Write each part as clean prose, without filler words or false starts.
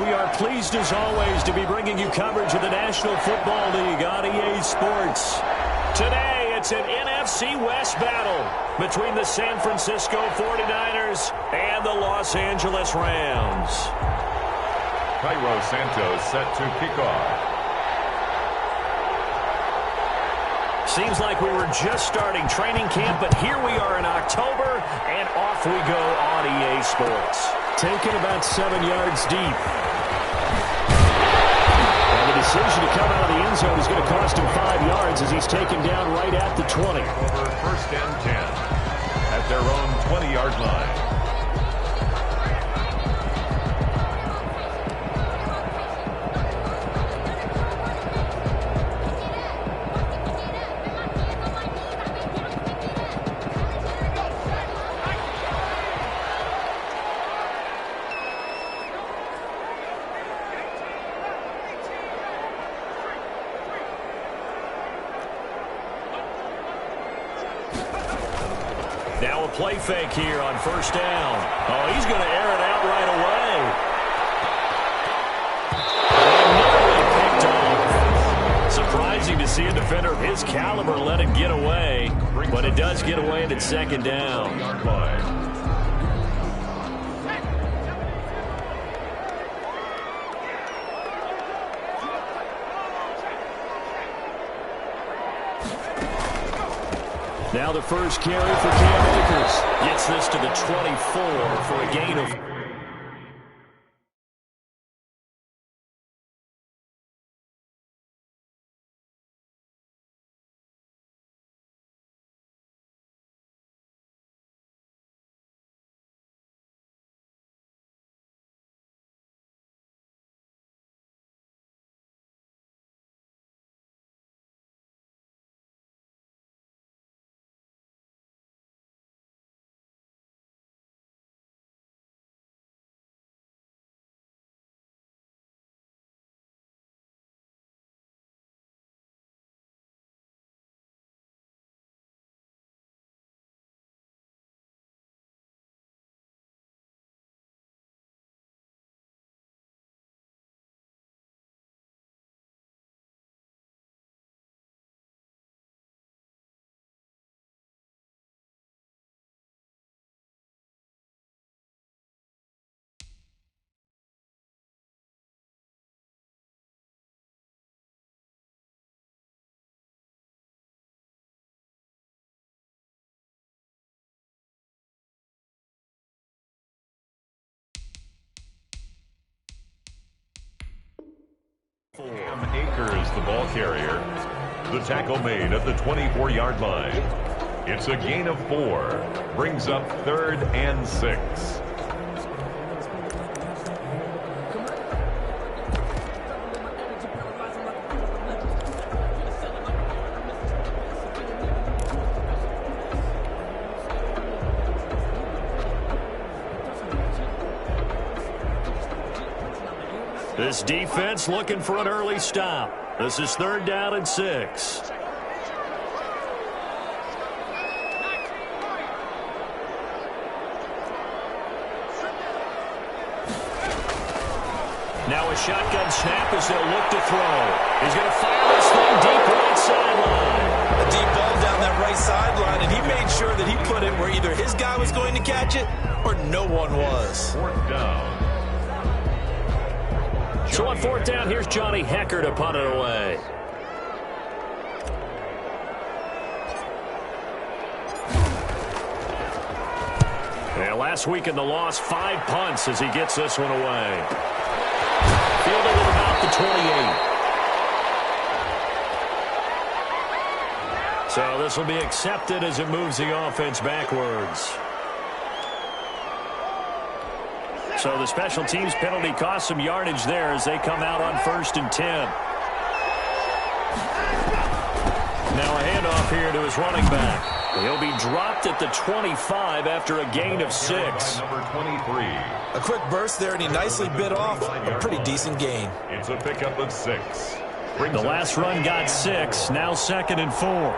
we are pleased as always to be bringing you coverage of the National Football League on EA Sports. Today, it's an NFC West battle between the San Francisco 49ers and the Los Angeles Rams. Cairo Santos set to kick off. Seems like we were just starting training camp, but here we are in October, and off we go on EA Sports. Taken about 7 yards deep. And the decision to come out of the end zone is going to cost him 5 yards as he's taken down right at the 20. Over first and 10 at their own 20-yard line. Now a play fake here on first down. Oh, he's going to air it out right away. And nearly picked off. Surprising to see a defender of his caliber let it get away, but it does get away and it's second down. Now the first carry for Cam Akers. Gets this to the 24 for a gain of... Cam Akers, the ball carrier. The tackle made at the 24-yard line. It's a gain of 4. Brings up 3rd and 6. This defense looking for an early stop. This is 3rd down and 6. Now a shotgun snap as they'll look to throw. He's going to fire this thing deep right sideline. A deep ball down that right sideline, and he made sure that he put it where either his guy was going to catch it or no one was. 4th down. So on 4th down, here's Johnny Hecker to punt it away. And last week in the loss, 5 punts as he gets this one away. Fielded at about the 28. So this will be accepted as it moves the offense backwards. So the special teams penalty cost some yardage there as they come out on 1st and 10. Now a handoff here to his running back. He'll be dropped at the 25 after a gain of 6. Number 23. A quick burst there, and he nicely bit off a pretty decent gain. It's a pickup of 6. The last run got 6. Now 2nd and 4.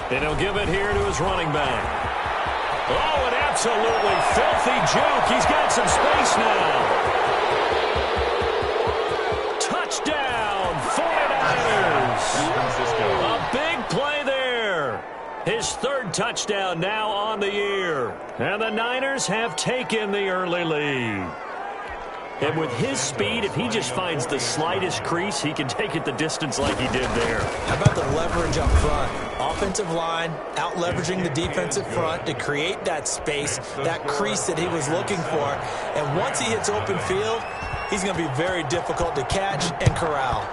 And he'll give it here to his running back. Oh, an absolutely filthy juke. He's got some space now. Touchdown, 49ers. A big play there. His third touchdown now on the year. And the Niners have taken the early lead. And with his speed, if he just finds the slightest crease, he can take it the distance like he did there. How about the leverage up front? Offensive line out leveraging the defensive front to create that space, that crease that he was looking for. And once he hits open field, he's going to be very difficult to catch and corral.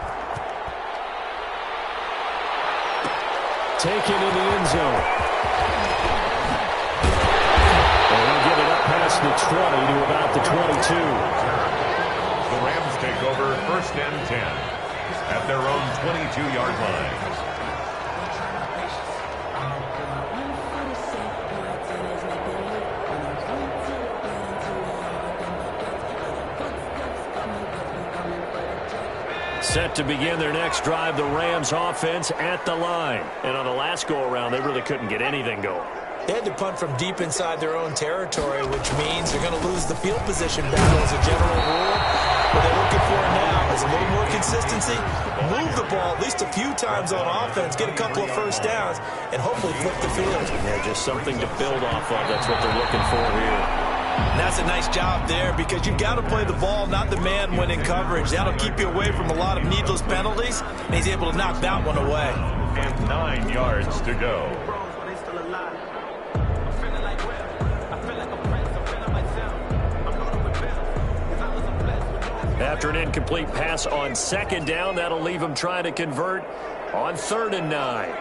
Taken in the end zone. And he'll get it up past the 20 to about the 22. The Rams take over 1st and 10 at their own 22-yard line. Set to begin their next drive, the Rams offense at the line. And on the last go-around, they really couldn't get anything going. They had to punt from deep inside their own territory, which means they're going to lose the field position battle as a general rule. What they're looking for now is a little more consistency, move the ball at least a few times on offense, get a couple of first downs, and hopefully flip the field. Yeah, just something to build off of. That's what they're looking for here. And that's a nice job there because you've got to play the ball, not the man when in coverage. That'll keep you away from a lot of needless penalties, and he's able to knock that one away. And 9 yards to go. After an incomplete pass on 2nd down, that'll leave him trying to convert on 3rd and 9.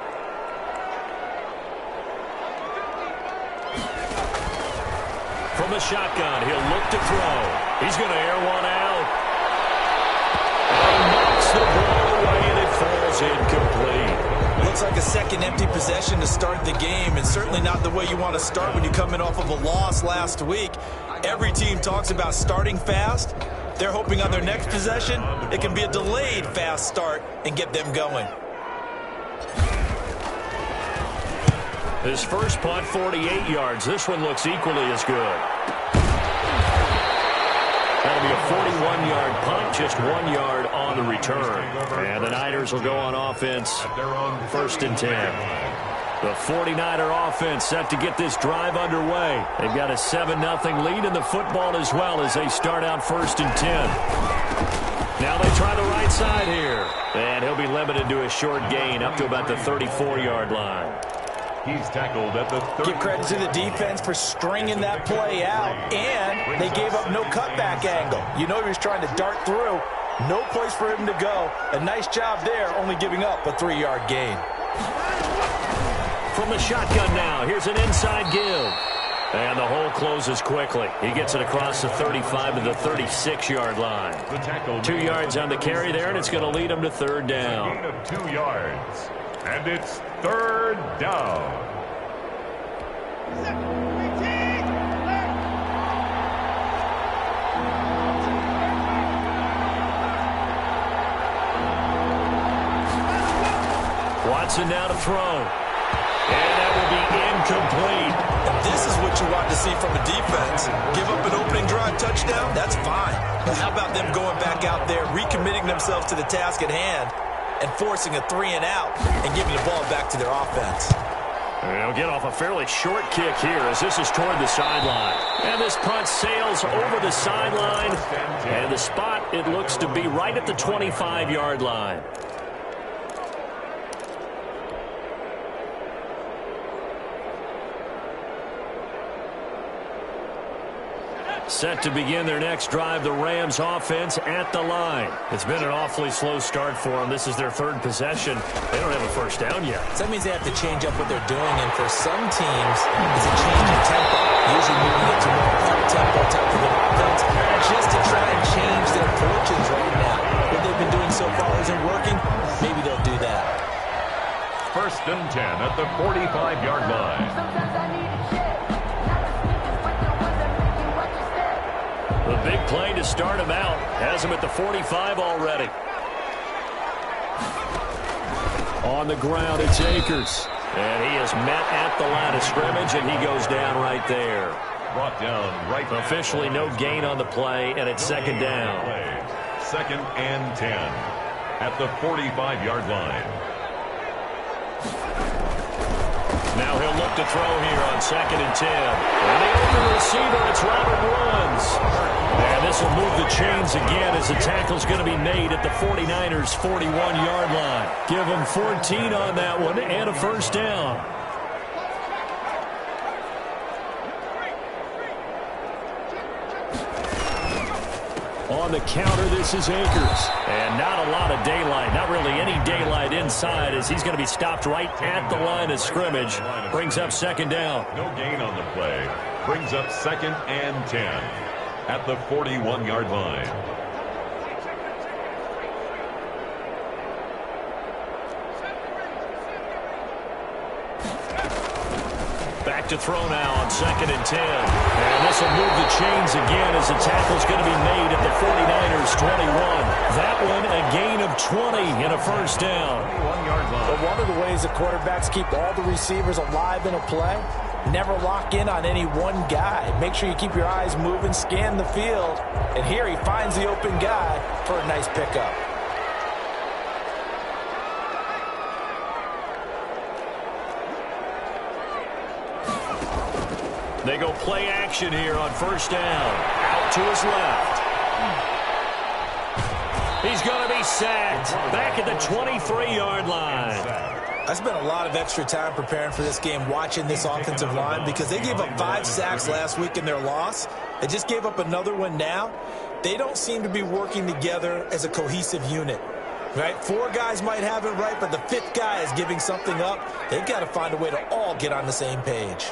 From the shotgun, he'll look to throw. He's going to air one out. And knocks the ball away, and it falls incomplete. Looks like a second empty possession to start the game, and certainly not the way you want to start when you're coming off of a loss last week. Every team talks about starting fast. They're hoping on their next possession, it can be a delayed fast start and get them going. His first punt, 48 yards. This one looks equally as good. That'll be a 41-yard punt, just 1 yard on the return. And the Niners will go on offense, 1st and 10. The 49er offense set to get this drive underway. They've got a 7-0 lead in the football as well as they start out 1st and 10. Now they try the right side here. And he'll be limited to a short gain up to about the 34-yard line. He's tackled at the 30. Give credit to the defense for stringing that play out, and they gave up no cutback angle. You know he was trying to dart through. No place for him to go. A nice job there, only giving up a 3-yard gain. From the shotgun now, here's an inside give. And the hole closes quickly. He gets it across the 35 to the 36-yard line. 2 yards on the carry there, and it's going to lead him to 3rd down. Gain of 2 yards. And it's 3rd down. Watson now to throw. And that will be incomplete. And this is what you want to see from a defense. Give up an opening drive touchdown, that's fine. But how about them going back out there, recommitting themselves to the task at hand, and forcing a 3-and-out and giving the ball back to their offense. And they'll get off a fairly short kick here as this is toward the sideline. And this punt sails over the sideline. And the spot, it looks to be right at the 25-yard line. Set to begin their next drive, the Rams offense at the line. It's been an awfully slow start for them. This is their 3rd possession. They don't have a first down yet. So that means they have to change up what they're doing, and for some teams, it's a change in tempo. Usually moving it to more up-tempo type of an offense, just to try and change their fortunes right now. What they've been doing so far isn't working. Maybe they'll do that. 1st and 10 at the 45-yard line. The big play to start him out. Has him at the 45 already. On the ground, it's Akers. And he is met at the line of scrimmage, and he goes down right there. Brought down right. Officially no gain on the play, and it's second down. Second and 10 at the 45-yard line. Now he'll look to throw here on second and 10. And the open receiver, it's Robert Woods. And this will move the chains again as the tackle's going to be made at the 49ers' 41-yard line. Give them 14 on that one and a first down. On the counter, this is Akers. And not a lot of daylight, not really any daylight inside as he's going to be stopped right at the line of scrimmage. Brings up second down. No gain on the play. Brings up second and 10 at the 41-yard line. Back to throw now on second and 10. And this will move the chains again as the tackle's going to be made at the 49ers' 21. That one a gain of 20 and a first down. But one of the ways the quarterbacks keep all the receivers alive in a play, never lock in on any one guy. Make sure you keep your eyes moving, scan the field. And here he finds the open guy for a nice pickup. They go play action here on first down. Out to his left. He's going to be sacked. Back at the 23-yard line. I spent a lot of extra time preparing for this game watching this offensive line because they gave up 5 sacks last week in their loss. They just gave up another one now. They don't seem to be working together as a cohesive unit. Right? 4 guys might have it right, but the 5th guy is giving something up. They've got to find a way to all get on the same page.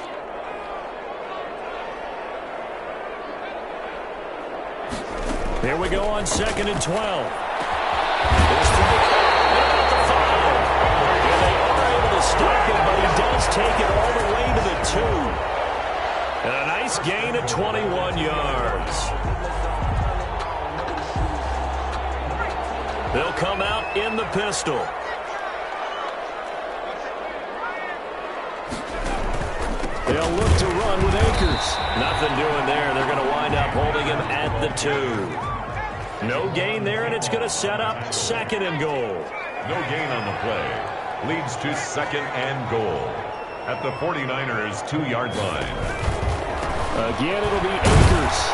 Here we go on second and 12. There's Drake at the 5. And they are able to stop him, but he does take it all the way to the 2. And a nice gain of 21 yards. They'll come out in the pistol. They'll look to run with Akers. Nothing doing there. They're going to wind up holding him at the 2. No gain there, and it's going to set up second and goal. No gain on the play. Leads to second and goal at the 49ers' 2-yard line. Again, it'll be Akers.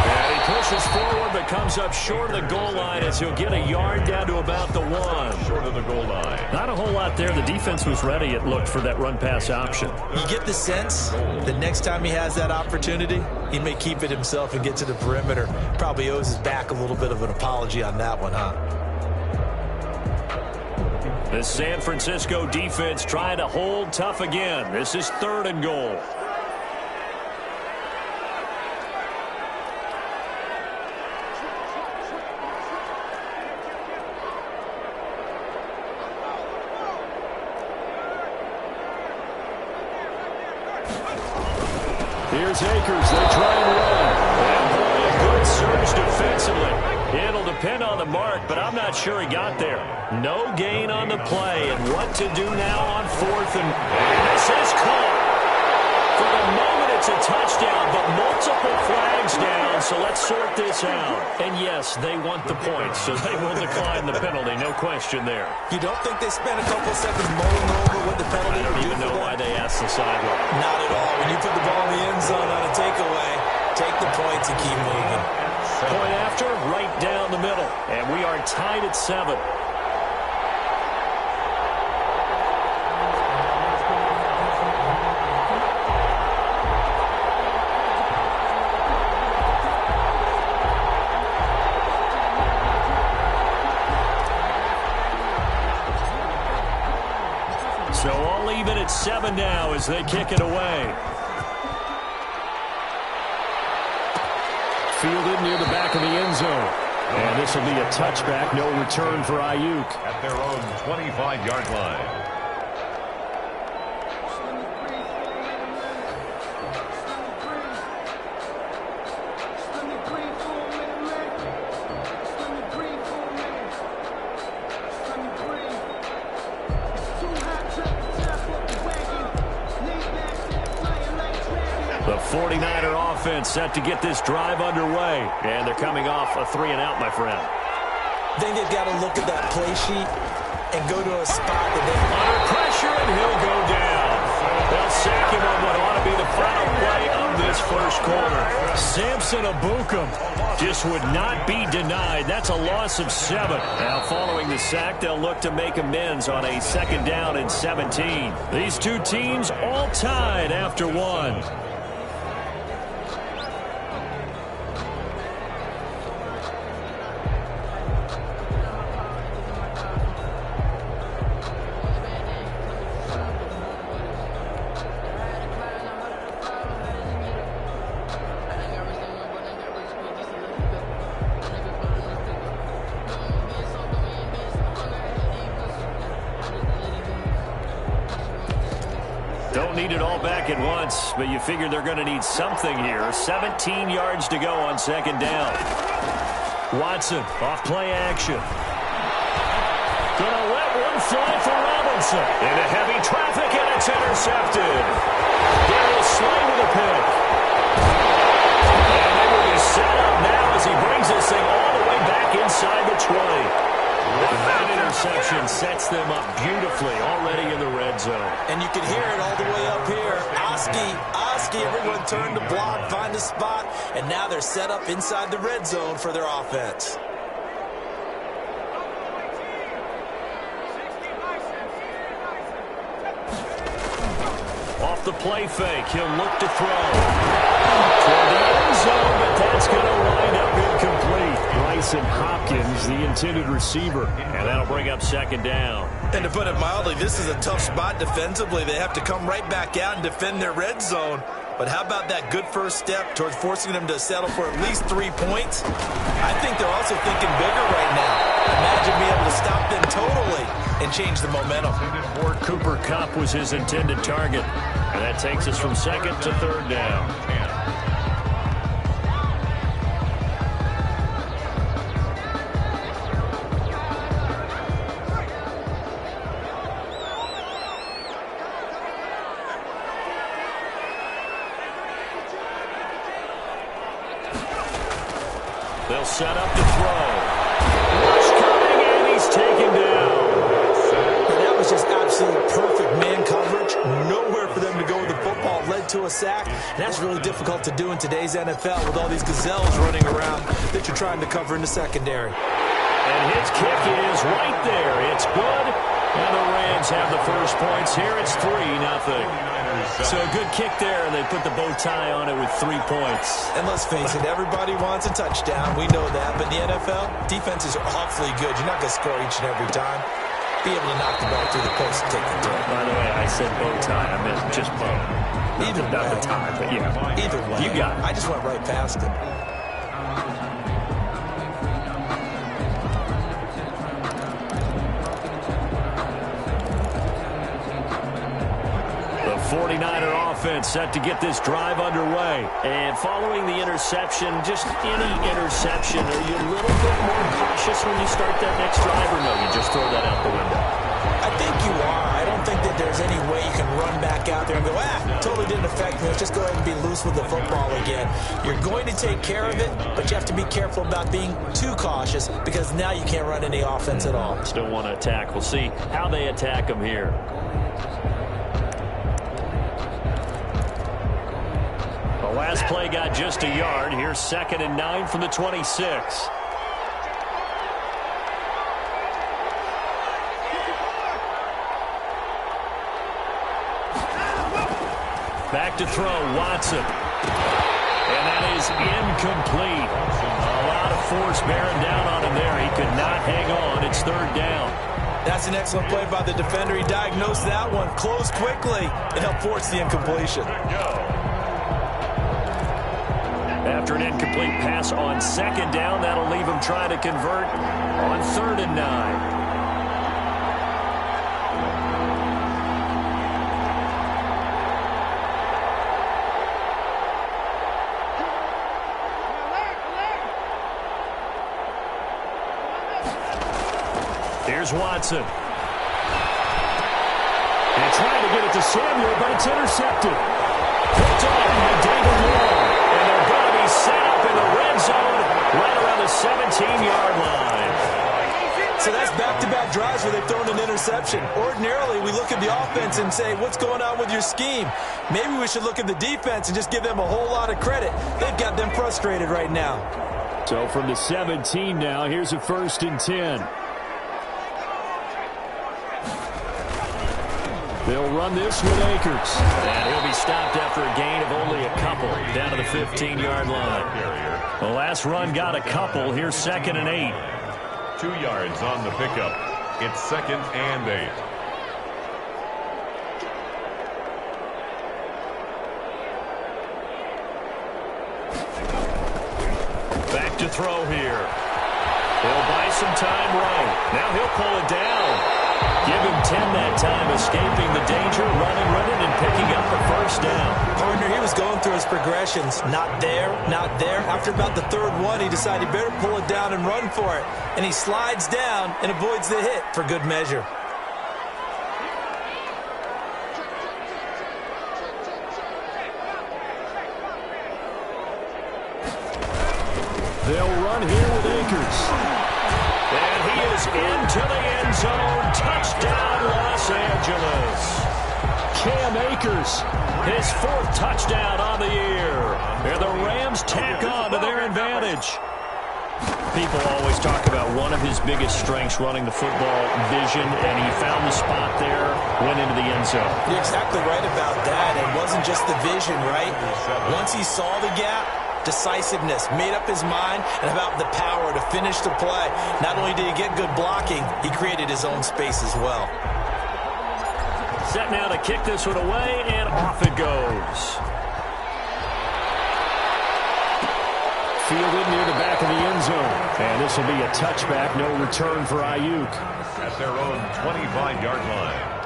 And he pushes forward but comes up short of the goal line as he'll get a yard down to about the 1. Short of the goal line. Not a whole lot there. The defense was ready, it looked, for that run-pass option. You get the sense that next time he has that opportunity, he may keep it himself and get to the perimeter. Probably owes his back a little bit of an apology on that one, huh? The San Francisco defense trying to hold tough again. This is third and goal. Here's Akers. They try and run. And boy, a good surge defensively. It'll depend on the mark, but I'm not sure he got there. No gain on the play. And what to do now on fourth and this is caught. For the moment, it's a touchdown, but multiple flags down, so let's sort this out. And yes, they want the points, so they will decline the penalty. No question there. You don't think they spent a couple seconds mulling over what the penalty I don't even know why they asked the sideline. Not at all. When you put the ball in the end zone on a takeaway, take the points and keep moving. Point after, right down the middle. And we are tied at 7. So all even at 7 now as they kick it away. Fielded near the back of the end zone. And this will be a touchback. No return for Ayuk. At their own 25-yard line. 49er offense set to get this drive underway. And they're coming off a 3-and-out, my friend. I think they've got to look at that play sheet and go to a spot that they under pressure, and he'll go down. They'll sack him on what ought to be the final play of this first quarter. Samson Abukum just would not be denied. That's a loss of 7. Now, following the sack, they'll look to make amends on a 2nd down and 17. These two teams all tied after 1. Don't need it all back at once, but you figure they're going to need something here. 17 yards to go on 2nd down. Watson off play action. Gonna let one fly for Robinson. Into heavy traffic, and it's intercepted. Darius Slay with a pick. And they will be set up now as he brings this thing all the way back inside the 20. That interception sets them up beautifully already in the red zone. And you can hear it all the way up here. Oski, everyone turned to block, find a spot, and now they're set up inside the red zone for their offense. Off the play fake, he'll look to throw. Toward the end zone, but that's going to wind up incomplete. Bryson Hopkins, the intended receiver, and that'll bring up 2nd down. And to put it mildly, this is a tough spot defensively. They have to come right back out and defend their red zone. But how about that good first step towards forcing them to settle for at least 3 points? I think they're also thinking bigger right now. Imagine being able to stop them totally and change the momentum. Cooper Kupp was his intended target. And that takes us from 2nd to 3rd down. They'll set up to throw. Rush coming, and he's taken down. And that was just absolute perfect man coverage. Nowhere for them to go with the football. Led to a sack. And that's really difficult to do in today's NFL with all these gazelles running around that you're trying to cover in the secondary. And his kick is right there. It's good. And the Rams have the first points here. It's 3-0. So a good kick there, and they put the bow tie on it with 3 points. And let's face it, everybody wants a touchdown. We know that. But in the NFL, defenses are awfully good. You're not going to score each and every time. Be able to knock the ball through the post and take the throw. By the way, I said bow tie. I meant just bow. Either way. Not the tie, but yeah. Either way. You got it. I just went right past it. The 49er offense set to get this drive underway. And following the interception, just any interception, are you a little bit more cautious when you start that next drive, or no, you just throw that out the window? I think you are. I don't think that there's any way you can run back out there and go, totally didn't affect me. Let's just go ahead and be loose with the football again. You're going to take care of it, but you have to be careful about being too cautious because now you can't run any offense at all. Still want to attack. We'll see how they attack them here. The last play got just a yard. Here's 2nd and 9 from the 26. Back to throw, Watson. And that is incomplete. A lot of force bearing down on him there. He could not hang on. It's 3rd down. That's an excellent play by the defender. He diagnosed that one, closed quickly, and helped force the incompletion. After an incomplete pass on 2nd down, that'll leave him trying to convert on 3rd and 9. Here's Watson. And trying to get it to Samuel, but it's intercepted. Picked off by David had drives where they've thrown an interception. Ordinarily, we look at the offense and say, what's going on with your scheme? Maybe we should look at the defense and just give them a whole lot of credit. They've got them frustrated right now. So from the 17 now, here's a 1st and 10. They'll run this with Akers. And he'll be stopped after a gain of only a couple down to the 15-yard line. The last run got a couple. Here's 2nd and 8. 2 yards on the pickup. It's 2nd and 8. Back to throw here. He'll buy some time right. Now he'll pull it down. Give him 10 that time, escaping the danger, running with it, and picking up the 1st down. Partner, he was going through his progressions. Not there, not there. After about the 3rd one, he decided he better pull it down and run for it. And he slides down and avoids the hit for good measure. They'll run here with Akers. And he is into the end zone. Touchdown, Los Angeles. Cam Akers, his 4th touchdown on the year. And the Rams tack on to their advantage. People always talk about one of his biggest strengths running the football, vision, and he found the spot there, went into the end zone. You're exactly right about that. It wasn't just the vision, right? Once he saw the gap, decisiveness, made up his mind, and about the power to finish the play. Not only did he get good blocking, he created his own space as well. Set now to kick this one away, and off it goes. Fielded near the back of the end zone. And this will be a touchback, no return for Ayuk. At their own 25-yard line.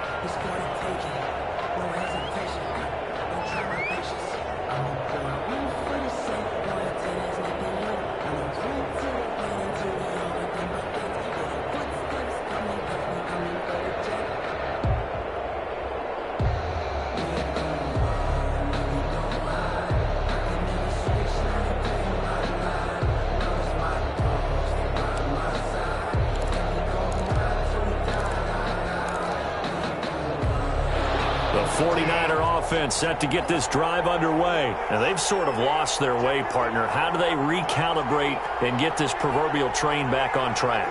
Set to get this drive underway. Now they've sort of lost their way, partner. How do they recalibrate and get this proverbial train back on track?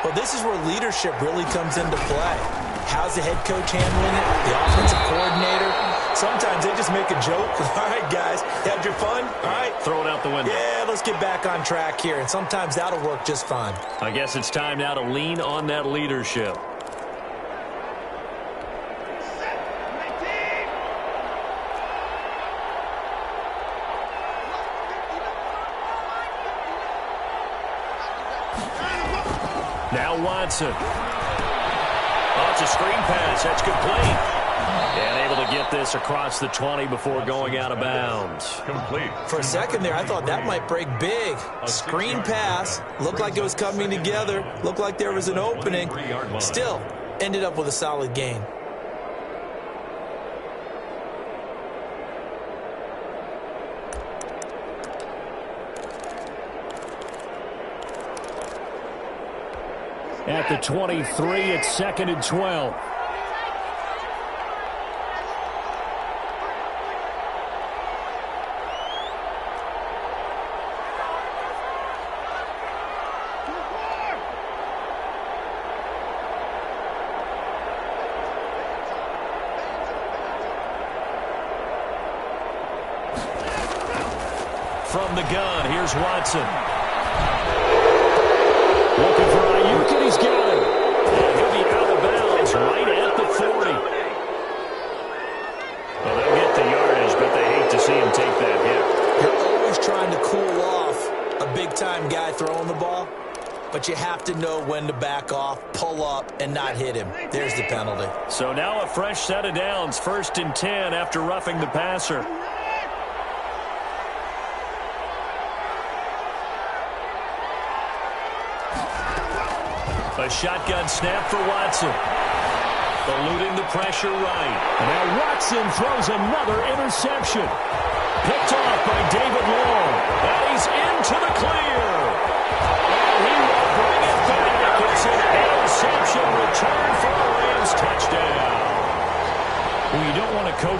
Well, this is where leadership really comes into play. How's the head coach handling it? The offensive coordinator? Sometimes they just make a joke. All right, guys, had your fun? All right. Throw it out the window. Yeah, let's get back on track here. And sometimes that'll work just fine. I guess it's time now to lean on that leadership. Now Watson. Oh, it's a screen pass. That's complete. And able to get this across the 20 before going out of bounds. Complete. For a second there, I thought that might break big. Screen pass. Looked like it was coming together. Looked like there was an opening. Still, ended up with a solid gain. At the 23, it's 2nd and 12. From the gun, here's Watson. Looking for Ayuk, and he's got him. And he'll be out of bounds right at the 40. Well, they'll get the yardage, but they hate to see him take that hit. You're always trying to cool off a big-time guy throwing the ball, but you have to know when to back off, pull up, and not hit him. There's the penalty. So now a fresh set of downs, 1st and 10 after roughing the passer. A shotgun snap for Watson. Eluding the pressure right. And now Watson throws another interception. Picked off by David Long. And he's into the clear. And he will bring it back. It's an interception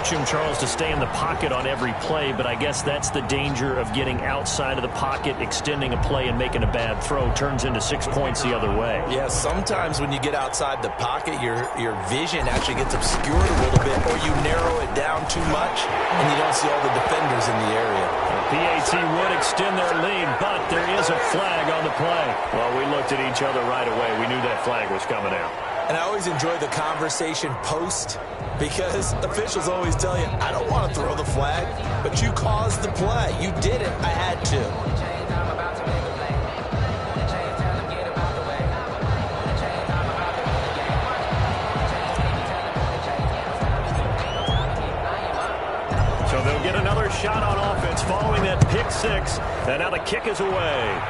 coach him, Charles, to stay in the pocket on every play, but I guess that's the danger of getting outside of the pocket, extending a play, and making a bad throw. Turns into 6 points the other way. Yeah, sometimes when you get outside the pocket, your vision actually gets obscured a little bit, or you narrow it down too much, and you don't see all the defenders in the area. PAT would extend their lead, but there is a flag on the play. Well, we looked at each other right away. We knew that flag was coming out. And I always enjoy the conversation post, because officials always tell you, I don't want to throw the flag, but you caused the play. You did it. I had to. So they'll get another shot on offense following that pick six. And now the kick is away.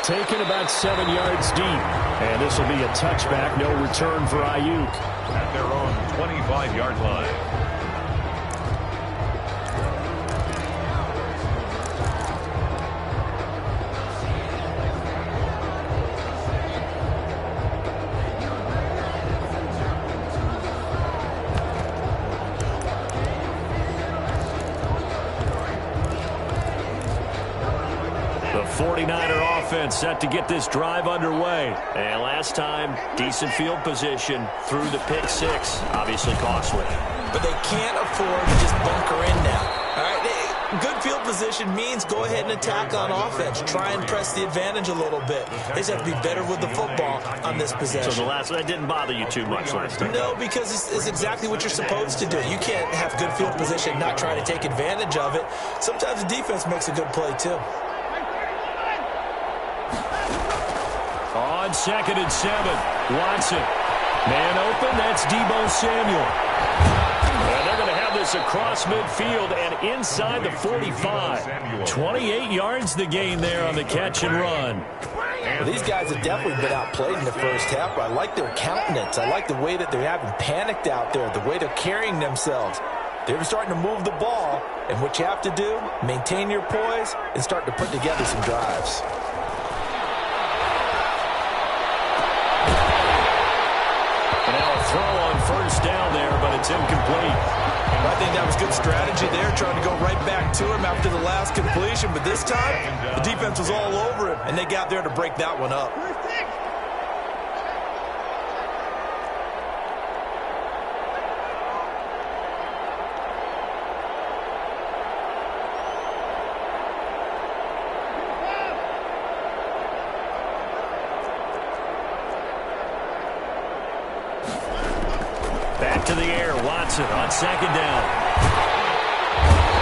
Taken about 7 yards deep. And this will be a touchback. No return for Ayuk. At their own 25-yard line. The 49er offense set to get this drive underway. And last time, decent field position through the pick six. Obviously costly. But they can't afford to just bunker in now. All right, good field position means go ahead and attack on offense. Try and press the advantage a little bit. They just have to be better with the football on this possession. So that didn't bother you too much last time? No, because it's exactly what you're supposed to do. You can't have good field position, not try to take advantage of it. Sometimes the defense makes a good play, too. On 2nd and 7, Watson. Man open, that's Deebo Samuel. And they're going to have this across midfield and inside the 45. 28 yards the gain there on the catch and run. Well, these guys have definitely been outplayed in the first half, but I like their countenance. I like the way that they're having panicked out there, the way they're carrying themselves. They're starting to move the ball, and what you have to do, maintain your poise and start to put together some drives. Throw on first down there, but it's incomplete. I think that was good strategy there, trying to go right back to him after the last completion. But this time, the defense was all over him, and they got there to break that one up. Back to the air, Watson on 2nd down.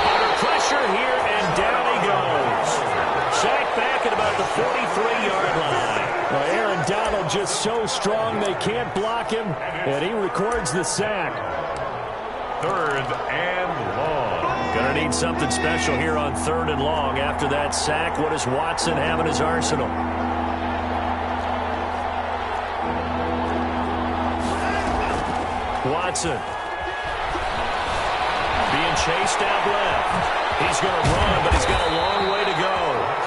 Under pressure here, and down he goes. Sacked back at about the 43-yard line. Well, Aaron Donald just so strong they can't block him, and he records the sack. 3rd and long. Gonna need something special here on 3rd and long. After that sack, what does Watson have in his arsenal? Watson being chased out left. He's going to run, but he's got a long way to go.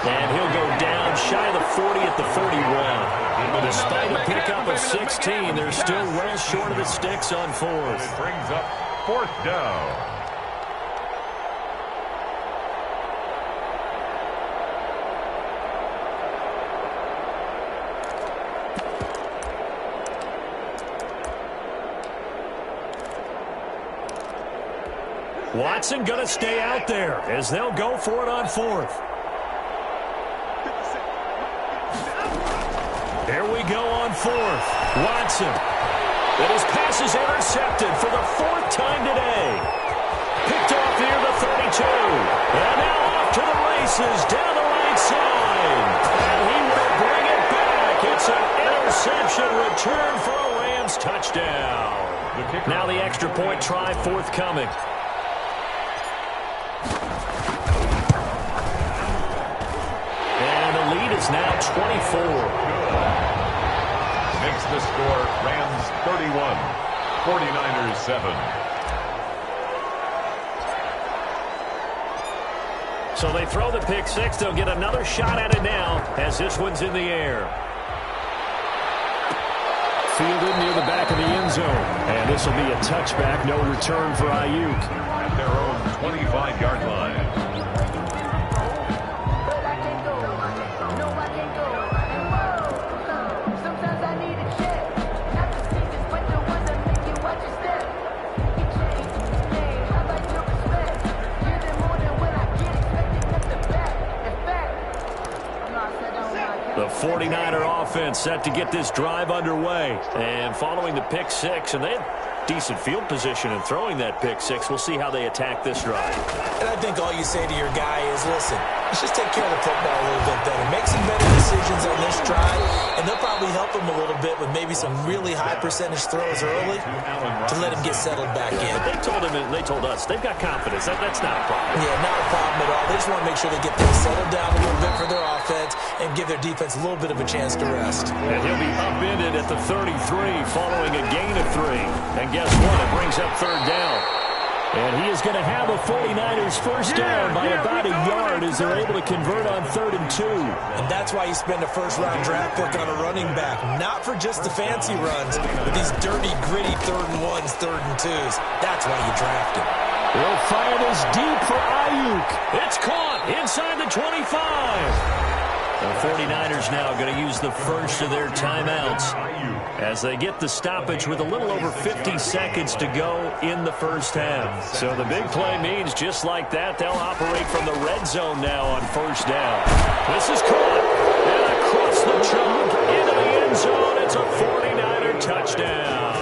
And he'll go down shy of the 40 at the 41. But despite a pickup of 16, they're still well short of the sticks on 4th. It brings up 4th down. Watson going to stay out there as they'll go for it on 4th. There we go on 4th. Watson. And his pass is intercepted for the 4th time today. Picked off near the 32. And now off to the races down the right side. And he will bring it back. It's an interception return for a Rams touchdown. Now the extra point try forthcoming. Is now 24. Makes the score Rams 31, 49ers 7. So they throw the pick six. They'll get another shot at it now as this one's in the air. fielded near the back of the end zone. And this will be a touchback, no return for Ayuk. At their own 25-yard line. The 49er offense set to get this drive underway. And following the pick six, and they had decent field position in throwing that pick six. We'll see how they attack this drive. And I think all you say to your guy is, listen, let's just take care of the football a little bit better. Make some better decisions on this drive, and they'll probably help him a little bit with maybe some really high percentage throws early to let him get settled back in. They told him, and they told us, they've got confidence. That's not a problem. Yeah, not a problem at all. They just want to make sure they get things settled down a little bit for their offense and give their defense a little bit of a chance to rest. And he'll be upended at the 33 following a gain of 3. And guess what? It brings up third down. And he is going to have the 49ers first down by about a yard as they're able to convert on 3rd and 2. And that's why you spend a first-round draft pick on a running back. Not for just the fancy runs, but these dirty, gritty 3rd and 1s, 3rd and 2s. That's why you draft him. They'll fire this deep for Ayuk. It's caught inside the 25. The 49ers now going to use the first of their timeouts as they get the stoppage with a little over 50 seconds to go in the first half. So the big play means just like that, they'll operate from the red zone now on first down. This is caught. And across the chalk into the end zone. It's a 49er touchdown.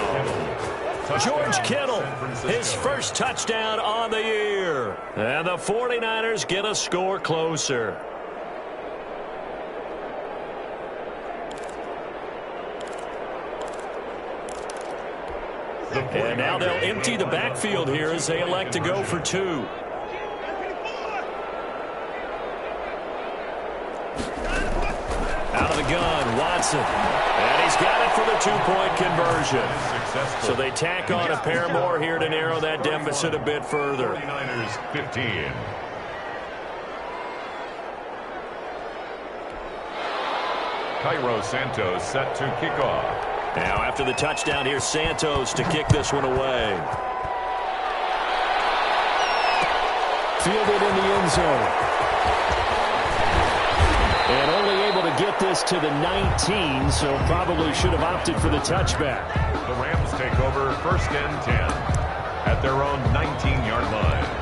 George Kittle, his first touchdown on the year. And the 49ers get a score closer. And now they'll empty the backfield here as they elect to go for 2. Out of the gun, Watson. And he's got it for the 2-point conversion. So they tack on a pair more here to narrow that deficit a bit further. 49ers 15. Cairo Santos set to kick off. Now after the touchdown, here's Santos to kick this one away. Fielded in the end zone. And only able to get this to the 19, so probably should have opted for the touchback. The Rams take over 1st and 10 at their own 19-yard line.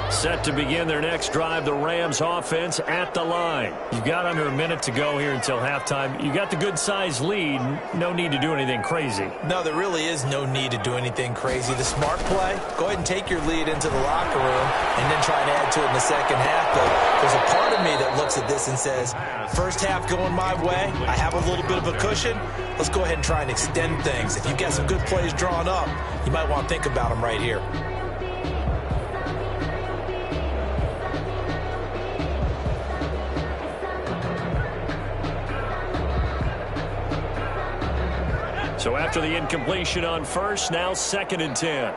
Set to begin their next drive, the Rams offense at the line. You've got under a minute to go here until halftime. You got the good-sized lead. No need to do anything crazy. No, there really is no need to do anything crazy. The smart play, go ahead and take your lead into the locker room and then try and add to it in the second half. But there's a part of me that looks at this and says, first half going my way, I have a little bit of a cushion. Let's go ahead and try and extend things. If you've got some good plays drawn up, you might want to think about them right here. So after the incompletion on first, now 2nd and 10.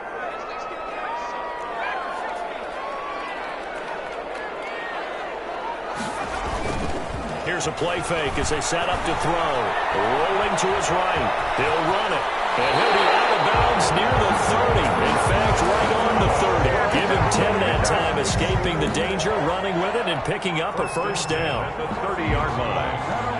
Here's a play fake as they set up to throw. Rolling to his right. He'll run it. And he'll be out of bounds near the 30. In fact, right on the 30. Give him 10 that time, escaping the danger, running with it, and picking up a first down. At the 30-yard line.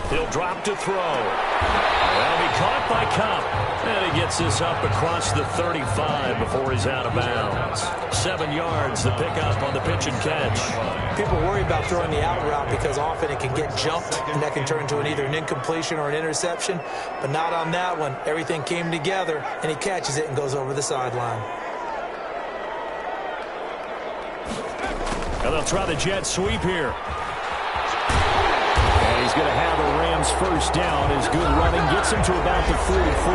He'll drop to throw. That'll be caught by Cup. And he gets this up across the 35 before he's out of bounds. 7 yards, the pickup on the pitch and catch. People worry about throwing the out route because often it can get jumped, and that can turn into either an incompletion or an interception. But not on that one. Everything came together, and he catches it and goes over the sideline. And they'll try the jet sweep here. He's going to have a Rams first down. His good running gets him to about the 44.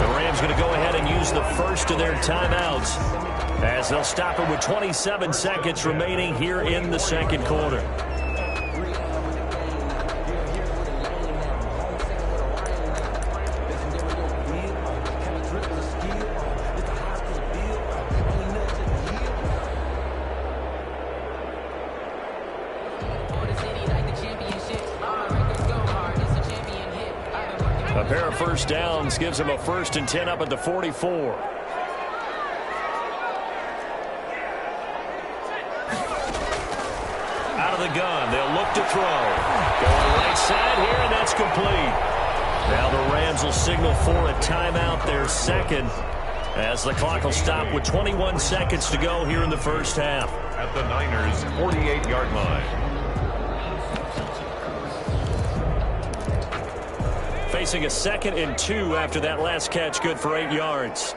The Rams going to go ahead and use the first of their timeouts as they'll stop it with 27 seconds remaining here in the second quarter. A pair of first downs gives him a 1st and 10 up at the 44. Out of the gun, they'll look to throw. Going right side here, and that's complete. Now the Rams will signal for a timeout, their second, as the clock will stop with 21 seconds to go here in the first half. At the Niners' 48-yard line. Facing a 2nd and 2 after that last catch, good for 8 yards.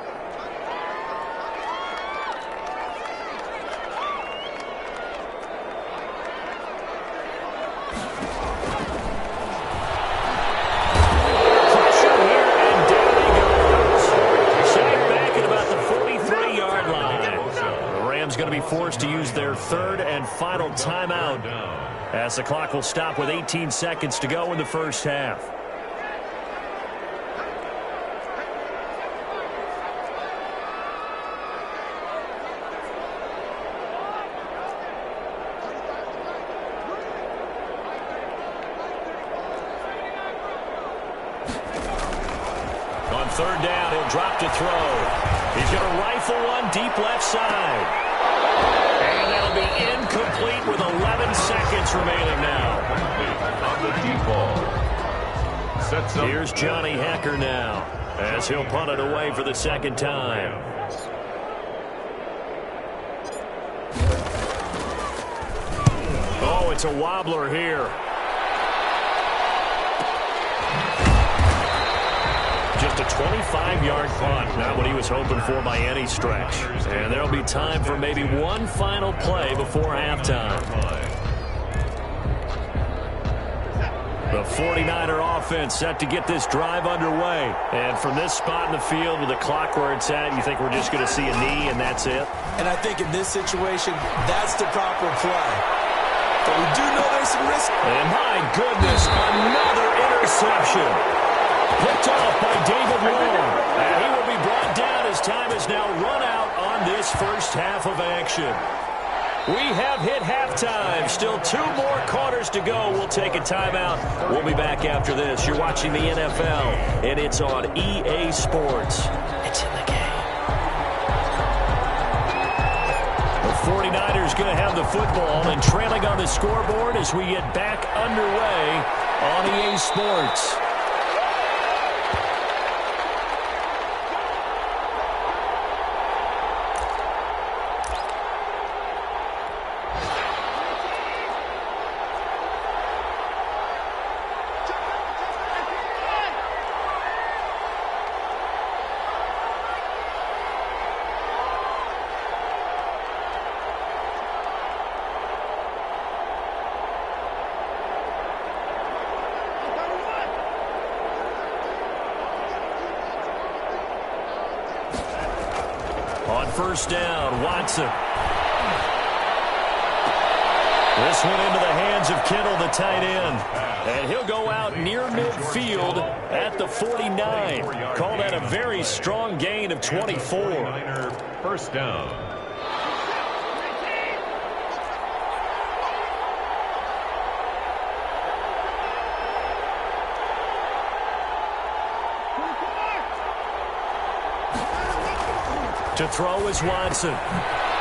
Pressure here, and down he goes. Sacked back at about the 43-yard line. The Rams going to be forced to use their 3rd and final timeout as the clock will stop with 18 seconds to go in the first half. On 3rd down, he'll drop to throw. He's going to rifle one deep left side. And that'll be incomplete with 11 seconds remaining now. On the deep ball. Sets up. Here's Johnny Hacker now as he'll punt it away for the 2nd time. Oh, it's a wobbler here. Just a 25-yard punt, not what he was hoping for by any stretch. And there'll be time for maybe one final play before halftime. The 49er offense set to get this drive underway. And from this spot in the field with the clock where it's at, you think we're just going to see a knee and that's it? And I think in this situation, that's the proper play. But we do know there's some risk. And my goodness, another interception. Picked off by David Long. And he will be brought down as time is now run out on this first half of action. We have hit halftime. Still 2 more quarters to go. We'll take a timeout. We'll be back after this. You're watching the NFL, and it's on EA Sports. It's in the game. The 49ers going to have the football and trailing on the scoreboard as we get back underway on EA Sports. On 1st down, Watson. This one into the hands of Kittle, the tight end. And he'll go out near midfield at the 49. Call that a very strong gain of 24. 1st down. To throw is Watson.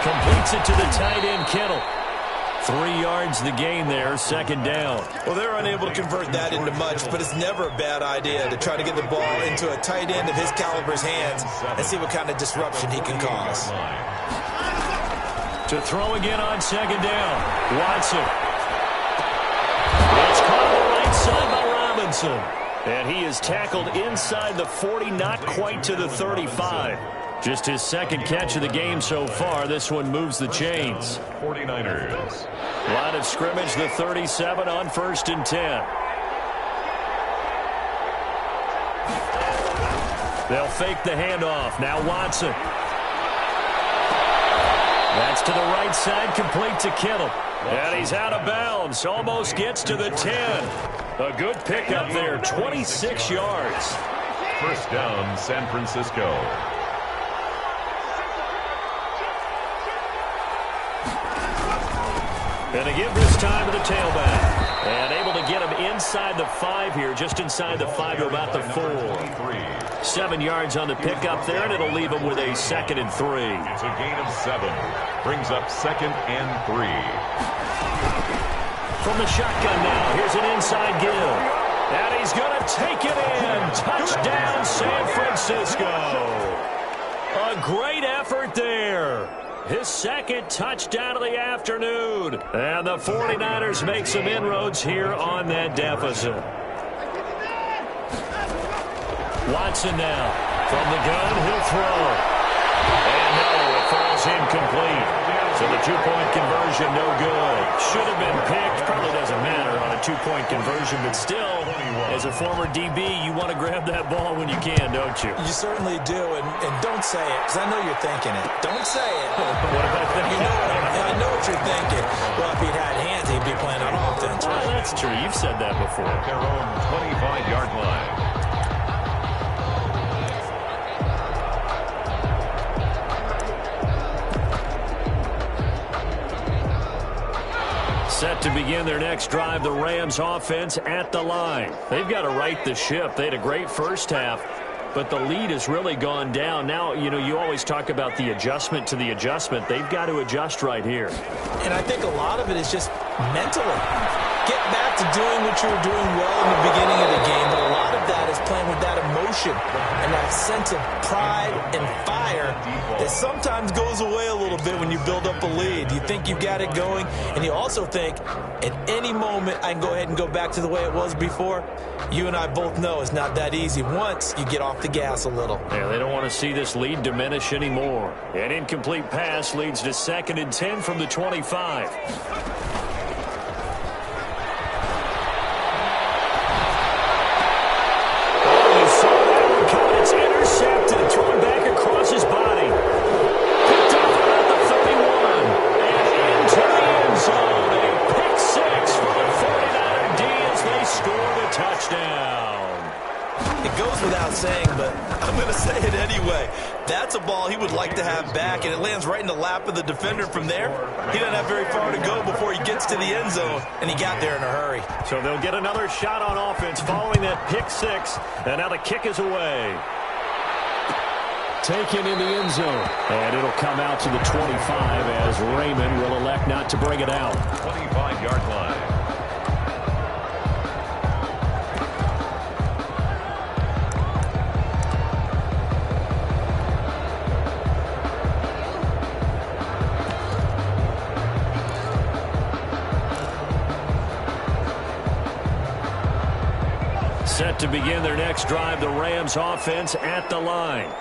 Completes it to the tight end, Kittle. 3 yards the gain there, 2nd down. Well, they're unable to convert that into much, but it's never a bad idea to try to get the ball into a tight end of his caliber's hands and see what kind of disruption he can cause. To throw again on 2nd down, Watson. It's caught on the right side by Robinson. And he is tackled inside the 40, not quite to the 35. Just his 2nd catch of the game so far. This one moves the chains. 49ers. Line of scrimmage, the 37 on 1st and 10. They'll fake the handoff. Now Watson. That's to the right side, complete to Kittle. And he's out of bounds, almost gets to the 10. A good pickup there, 26 yards. First down, San Francisco. And they give this time to the tailback. And able to get him inside the 5 here, just inside the 5 to about the 4. 7 yards on the pickup there, and it'll leave him with a 2nd and 3. It's a gain of 7. Brings up 2nd and 3. From the shotgun now, here's an inside give. And he's going to take it in. Touchdown, San Francisco. A great effort there. His 2nd touchdown of the afternoon. And the 49ers make some inroads here on that deficit. Watson now. From the gun, he'll throw. And no, it falls incomplete. So the 2-point conversion, no good. Should have been picked. Probably doesn't matter on a 2-point conversion, but still, as a former DB, you want to grab that ball when you can, don't you? You certainly do, and don't say it, because I know you're thinking it. Don't say it. What am I thinking? I know what you're thinking. Well, if he'd had hands, he'd be playing on offense, right? Well, that's true. You've said that before. Their own 25-yard line. Set to begin their next drive, the Rams offense at the line. They've got to right the ship. They had a great first half, but the lead has really gone down. Now, you always talk about the adjustment to the adjustment. They've got to adjust right here. And I think a lot of it is just mentally. Get back to doing what you were doing well in the beginning of the game, but a lot of that is playing with that emotion and that sense of pride and fire that sometimes goes away a little bit when you build up a lead. You think you've got it going, and you also think at any moment I can go ahead and go back to the way it was before. You and I both know it's not that easy once you get off the gas a little. Yeah, they don't want to see this lead diminish anymore. An incomplete pass leads to 2nd and 10 from the 25. That's a ball he would like to have back, and it lands right in the lap of the defender from there. He doesn't have very far to go before he gets to the end zone, and he got there in a hurry. So they'll get another shot on offense following that pick 6, and now the kick is away. Taken in the end zone, and it'll come out to the 25 as Raymond will elect not to bring it out. 25-yard line. Set to begin their next drive, the Rams offense at the line.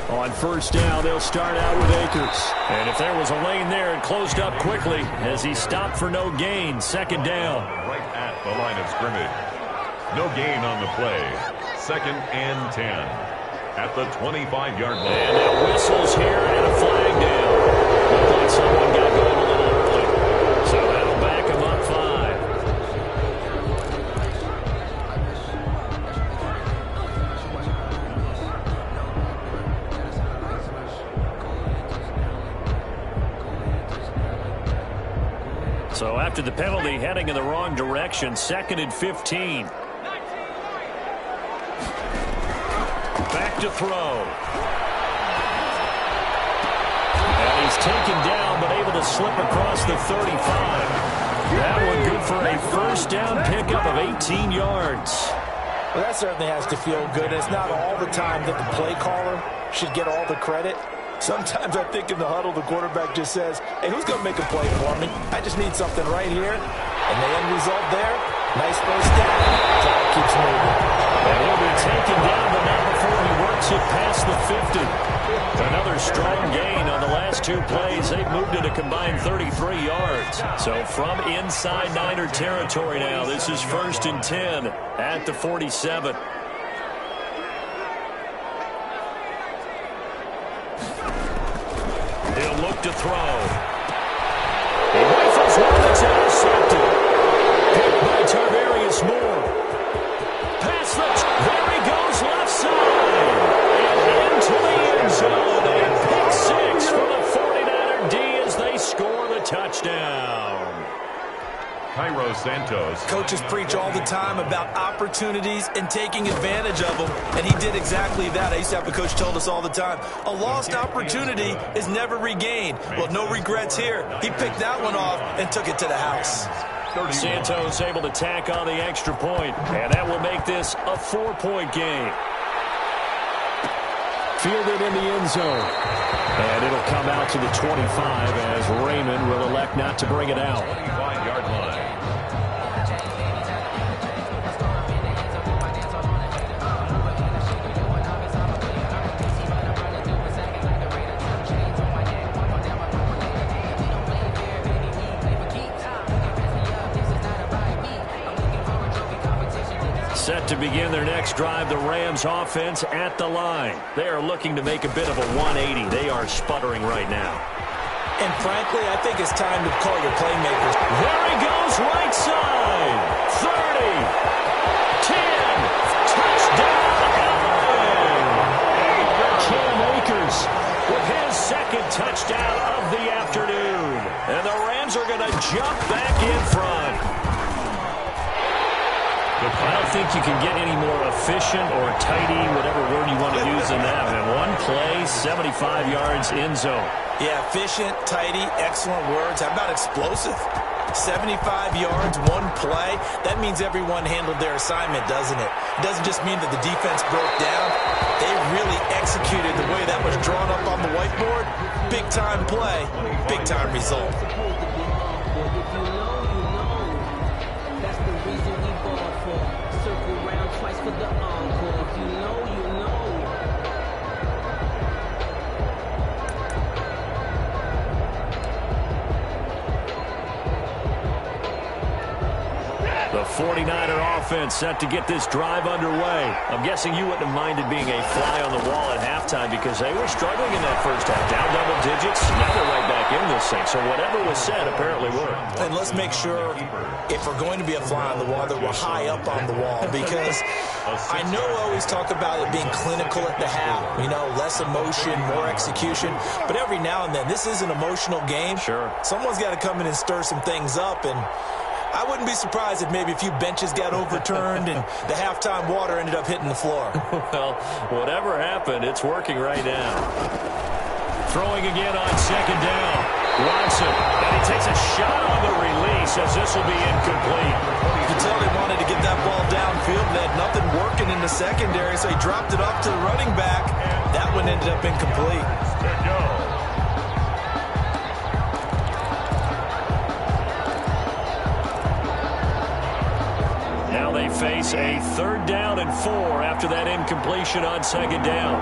On first down, they'll start out with Akers. And if there was a lane there, it closed up quickly as he stopped for no gain. 2nd down. Right at the line of scrimmage. No gain on the play. 2nd and 10. At the 25-yard line. And it whistles here and a flag down. Looked like someone got going a little early. So that'll back him up 5. So after the penalty, heading in the wrong direction, 2nd and 15. Back to throw. And he's taken down, but able to slip across the 35. That one good for a first down pickup of 18 yards. Well, that certainly has to feel good. It's not all the time that the play caller should get all the credit. Sometimes I think in the huddle, the quarterback just says, hey, who's going to make a play for me? I just need something right here. And the end result there, nice first down. Clock keeps moving. And he'll be taken down, but not before he works it past the 50. Another strong gain on the last 2 plays. They've moved it a combined 33 yards. So from inside Niner territory now, this is 1st and 10 at the 47. He'll look to throw. He rifles one that's intercepted. Picked by Tarvarius Moore. Pass left. There he goes left side. And into the end zone. And pick 6 for the 49er D as they score the touchdown. Cairo Santos. Coaches preach all the time about opportunities and taking advantage of them, and he did exactly that. I used to have a coach told us all the time, a lost opportunity is never regained. Well, no regrets here. He picked that one off and took it to the house. Santos able to tack on the extra point, and that will make this a 4-point game. Fielded in the end zone. And it'll come out to the 25 as Raymond will elect not to bring it out. 25-yard line. Set to begin their next drive, the Rams offense at the line. They are looking to make a bit of a 180. They are sputtering right now. And frankly, I think it's time to call your playmakers. There he goes, right side. 30. 10. Touchdown, LA. Cam Akers with his second touchdown of the afternoon. And the Rams are going to jump back in front. I don't think you can get any more efficient or tidy, whatever word you want to use in that. And one play, 75 yards in zone. Yeah, efficient, tidy, excellent words. How about explosive? 75 yards, one play. That means everyone handled their assignment, doesn't it? It doesn't just mean that the defense broke down. They really executed the way that was drawn up on the whiteboard. Big-time play, big-time result. The 49er offense set to get this drive underway. I'm guessing you wouldn't have minded being a fly on the wall at halftime because they were struggling in that first half. Down double digits. Now they're right back in this thing. So whatever was said apparently worked. And let's make sure, if we're going to be a fly on the wall, that we're high up on the wall. Because I know I always talk about it being clinical at the half. You know, less emotion, more execution. But every now and then, this is an emotional game. Sure. Someone's got to come in and stir some things up. And I wouldn't be surprised if maybe a few benches got overturned and the halftime water ended up hitting the floor. Well, whatever happened, it's working right now. Throwing again on second down. Watson, and he takes a shot on the release as this will be incomplete. You can tell they wanted to get that ball downfield. They had nothing working in the secondary, so he dropped it off to the running back. That one ended up incomplete. There you go. Now they face a 3rd down and 4 after that incompletion on second down.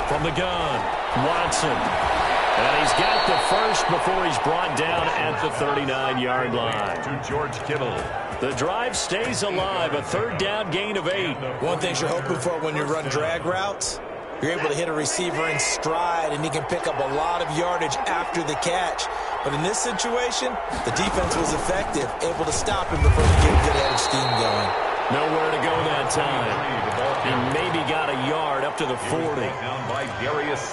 From the gun, Watson. And he's got the first before he's brought down at the 39-yard line. To George Kittle. The drive stays alive, a 3rd down gain of 8. One thing you're hoping for when you run drag routes, you're able to hit a receiver in stride, and he can pick up a lot of yardage after the catch. But in this situation, the defense was effective, able to stop him before he get a good head of steam going. Nowhere to go that time. He maybe got a yard up to the 40.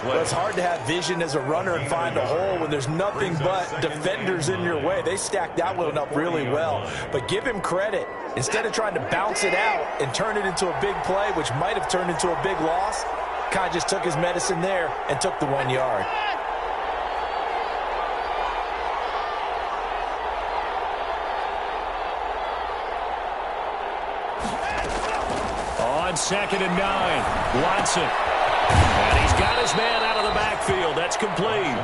Well, it's hard to have vision as a runner and find a hole when there's nothing but defenders in your way. They stacked that one up really well. But give him credit. Instead of trying to bounce it out and turn it into a big play, which might have turned into a big loss, Kai just took his medicine there and took the 1 yard. On 2nd and 9, Watson. And he's got his man out of the backfield. That's complete.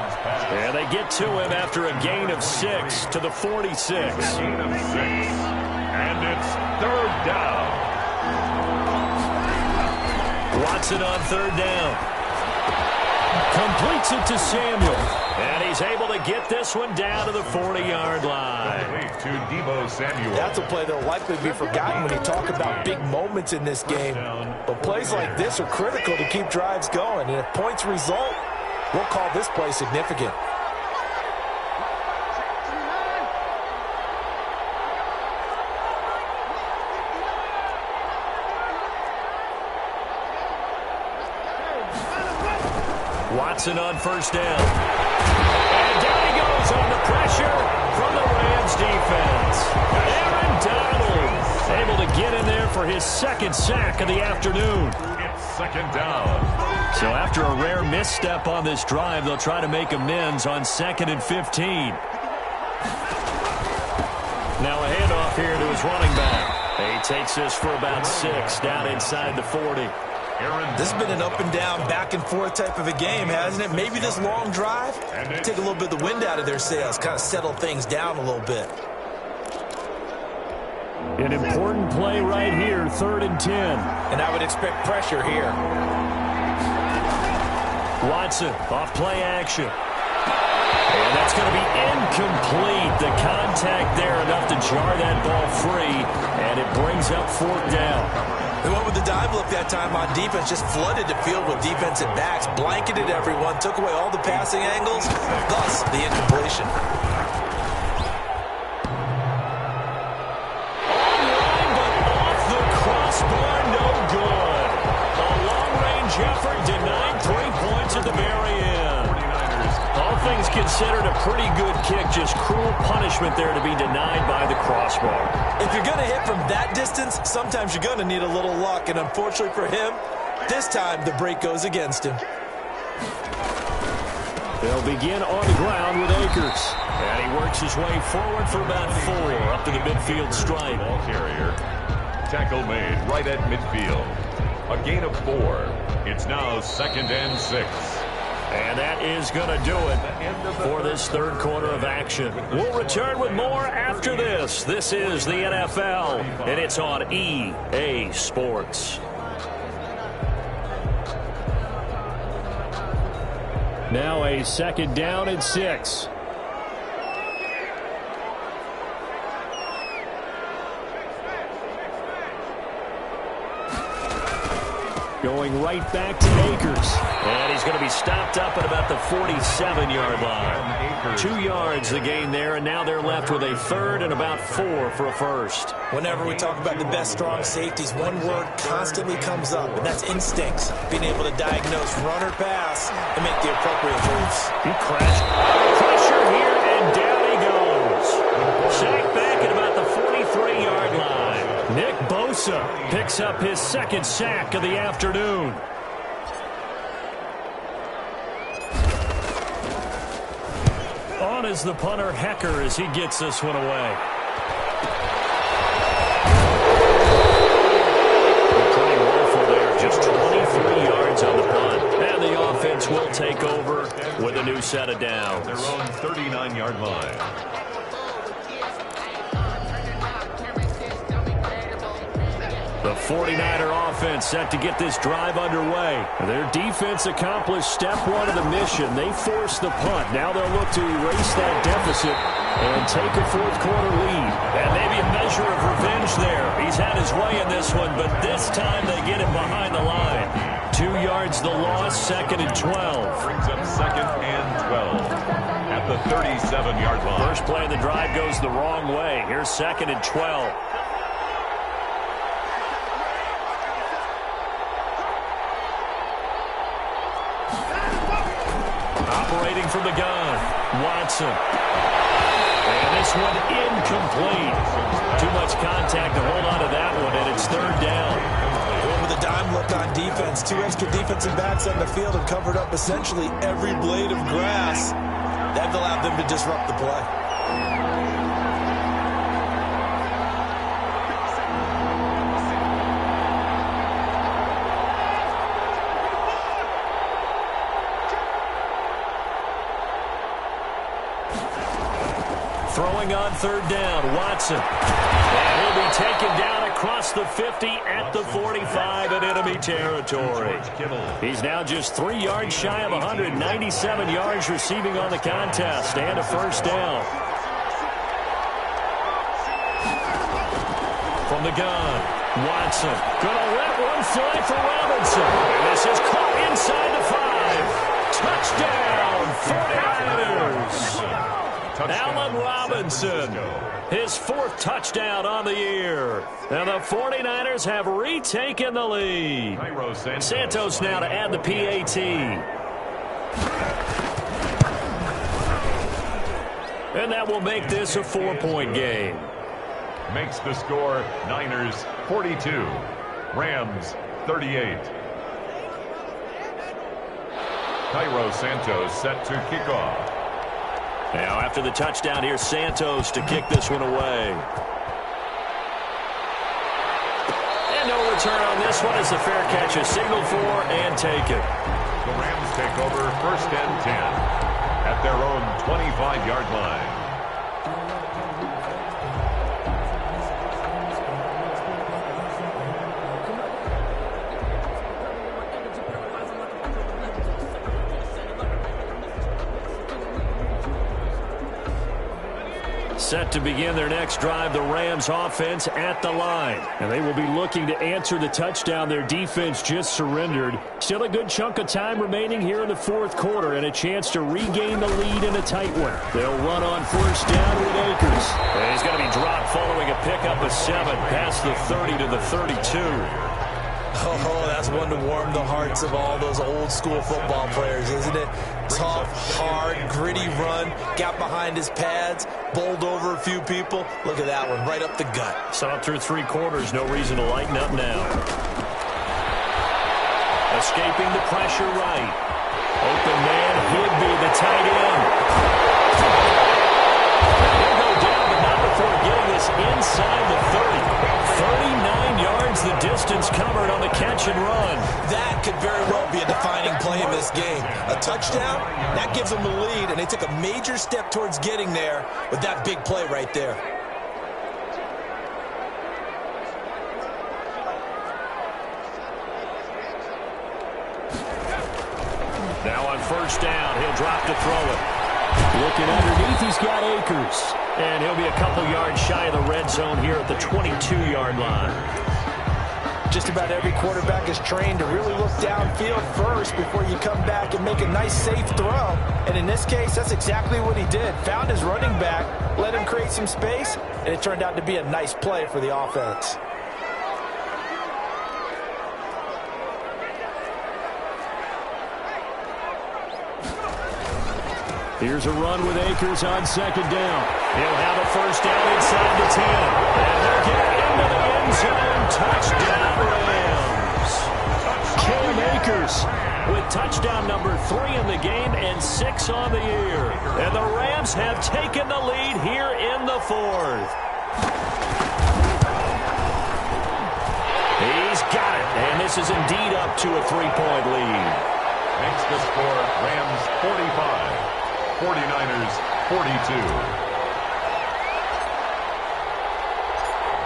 And they get to him after a gain of 6 to the 46. Gain of 6. And it's third down. Watson on third down. Completes it to Samuel. And he's able to get this one down to the 40-yard line. To Deebo Samuel. That's a play that will likely be forgotten when you talk about big moments in this game. But plays like this are critical to keep drives going. And if points result, we'll call this play significant. Watson on first down. And down he goes on the pressure from the Rams defense. Aaron Donald able to get in there for his second sack of the afternoon. It's second down. So after a rare misstep on this drive, they'll try to make amends on 2nd and 15. Now a handoff here to his running back. He takes this for about 6 down inside the 40. This has been an up and down, back and forth type of a game, hasn't it? Maybe this long drive, take a little bit of the wind out of their sails, kind of settle things down a little bit. An important play right here, 3rd and 10. And I would expect pressure here. Watson off play action. And that's going to be incomplete. The contact there enough to jar that ball free, and it brings up 4th down. They went with the dive look that time on defense, just flooded the field with defensive backs, blanketed everyone, took away all the passing angles, thus the incompletion. Online, but off the crossbar, no good. A long-range effort denied 3 points at the very end. All things considered, a pretty good kick, just cruel punishment there to be denied by the crossbar. If you're going to hit from that distance, sometimes you're going to need a little luck. And unfortunately for him, this time the break goes against him. They'll begin on the ground with Akers. And he works his way forward for about 4 up to the midfield stripe. Ball carrier. Tackle made right at midfield. A gain of 4. It's now 2nd and 6. And that is going to do it for this third quarter of action. We'll return with more after this. This is the NFL, and it's on EA Sports. Now a 2nd down and 6. Going right back to Akers. And he's going to be stopped up at about the 47-yard line. 2 yards the gain there, and now they're left with a 3rd and about 4 for a first. Whenever we talk about the best strong safeties, one word constantly comes up, and that's instincts. Being able to diagnose run or pass and make the appropriate moves. He crashed. Pressure here, and down he goes. Sacked back at about the 43-yard line. Nick Bosa picks up his 2nd sack of the afternoon. On is the punter, Hecker, as he gets this one away. Pretty woeful there, just 23 yards on the punt. And the offense will take over with a new set of downs. Their own 39-yard line. The 49er offense set to get this drive underway. Their defense accomplished step 1 of the mission. They forced the punt. Now they'll look to erase that deficit and take a fourth quarter lead. And maybe a measure of revenge there. He's had his way in this one, but this time they get him behind the line. 2 yards the loss, 2nd and 12. Brings up 2nd and 12 at the 37-yard line. First play of the drive goes the wrong way. Here's 2nd and 12. Operating from the gun, Watson. And this one incomplete. Too much contact to hold on to that one, and it's 3rd down. Going with a dime look on defense. 2 extra defensive backs on the field and covered up essentially every blade of grass. That allowed them to disrupt the play. throwing on third down. Watson. And he'll be taken down across the 50 at the 45 in enemy territory. He's now just 3 yards shy of 197 yards receiving on the contest and a first down. From the gun, Watson gonna let one fly for Robinson. And this is caught inside the 5. Touchdown, 49ers. Allen Robinson, his 4th touchdown on the year. And the 49ers have retaken the lead. Santos now to add the PAT. And that will make this a 4-point game. Makes the score Niners 42, Rams 38. Cairo Santos set to kick off. Now after the touchdown, here's Santos to kick this one away. And no return on this one as the fair catch is signaled for and taken. The Rams take over 1st and 10 at their own 25-yard line. Set to begin their next drive, the Rams offense at the line. And they will be looking to answer the touchdown their defense just surrendered. Still a good chunk of time remaining here in the 4th quarter and a chance to regain the lead in a tight one. They'll run on 1st down with Akers. And he's going to be dropped following a pickup of 7 past the 30 to the 32. Oh, that's one to warm the hearts of all those old-school football players, isn't it? Tough, hard, gritty run, got behind his pads, bowled over a few people. Look at that one, right up the gut. Saw it through 3 quarters, no reason to lighten up now. Escaping the pressure right. Open man, Higby, the tight end. He'll go down, but not before getting this inside the 30. 39 yards the distance covered on the catch and run. That could very well be a defining play in this game. A touchdown, that gives them the lead, and they took a major step towards getting there with that big play right there. Now on 1st down, he'll drop to throw it. Looking underneath, he's got Akers. And he'll be a couple yards shy of the red zone here at the 22-yard line. Just about every quarterback is trained to really look downfield first before you come back and make a nice, safe throw. And in this case, that's exactly what he did. Found his running back, let him create some space, and it turned out to be a nice play for the offense. Here's a run with Akers on 2nd down. He'll have a 1st down inside the 10. And they'll get into the end zone. Touchdown, Rams. Cam Akers with touchdown number 3 in the game and 6 on the year. And the Rams have taken the lead here in the 4th. He's got it. And this is indeed up to a 3-point lead. Makes the score Rams 45. 49ers 42.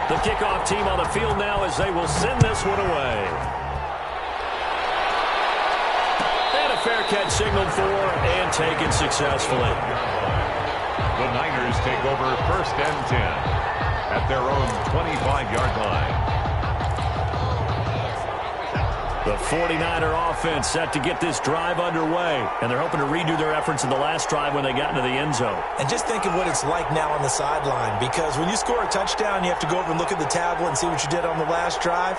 The kickoff team on the field now as they will send this one away. And a fair catch signaled for and taken successfully. The Niners take over 1st and 10 at their own 25-yard line. The 49er offense set to get this drive underway, and they're hoping to redo their efforts in the last drive when they got into the end zone. And just think of what it's like now on the sideline, because when you score a touchdown, you have to go over and look at the tablet and see what you did on the last drive.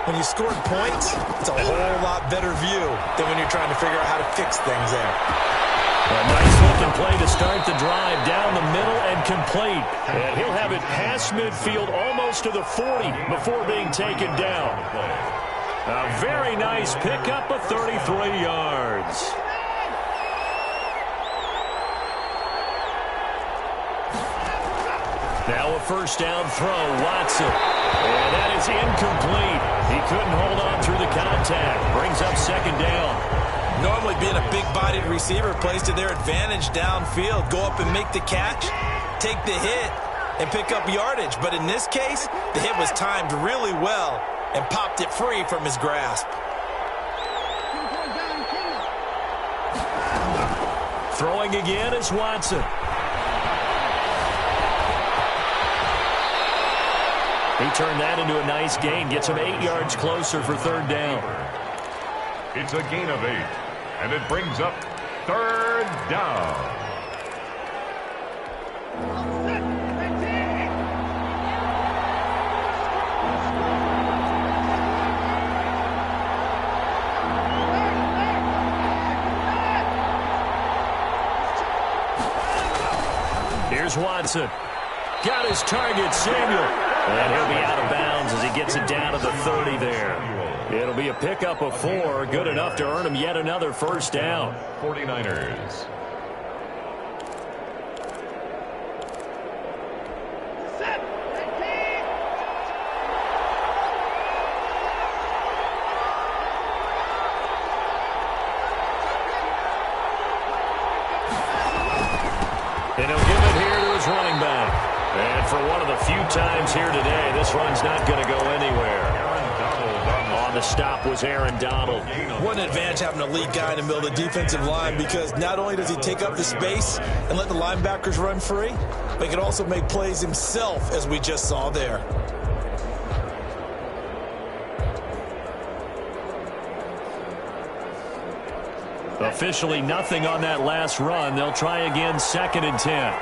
When you scored points, it's a whole lot better view than when you're trying to figure out how to fix things there. A nice looking play to start the drive down the middle and complete. And he'll have it past midfield almost to the 40 before being taken down. A very nice pickup of 33 yards. Now a 1st down throw, Watson. And that is incomplete. He couldn't hold on through the contact. Brings up 2nd down. Normally being a big-bodied receiver plays to their advantage downfield. Go up and make the catch. take the hit and pick up yardage. But in this case, the hit was timed really well and popped it free from his grasp. Throwing again is Watson. He turned that into a nice gain. Gets him 8 yards closer for third down. It's a gain of 8, and it brings up third down. Here's Watson. Got his target, Samuel. And he'll be out of bounds as he gets it down to the 30 there. It'll be a pickup of 4. Good enough to earn him yet another first down. 49ers. And he'll give it here to his running back. And for one of the few times here today, this run's not going to go anywhere. On the stop was Aaron Donald. What an advantage having a lead guy in the middle of the defensive line, because not only does he take up the space and let the linebackers run free, but he can also make plays himself, as we just saw there. Officially nothing on that last run. They'll try again, 2nd and 10.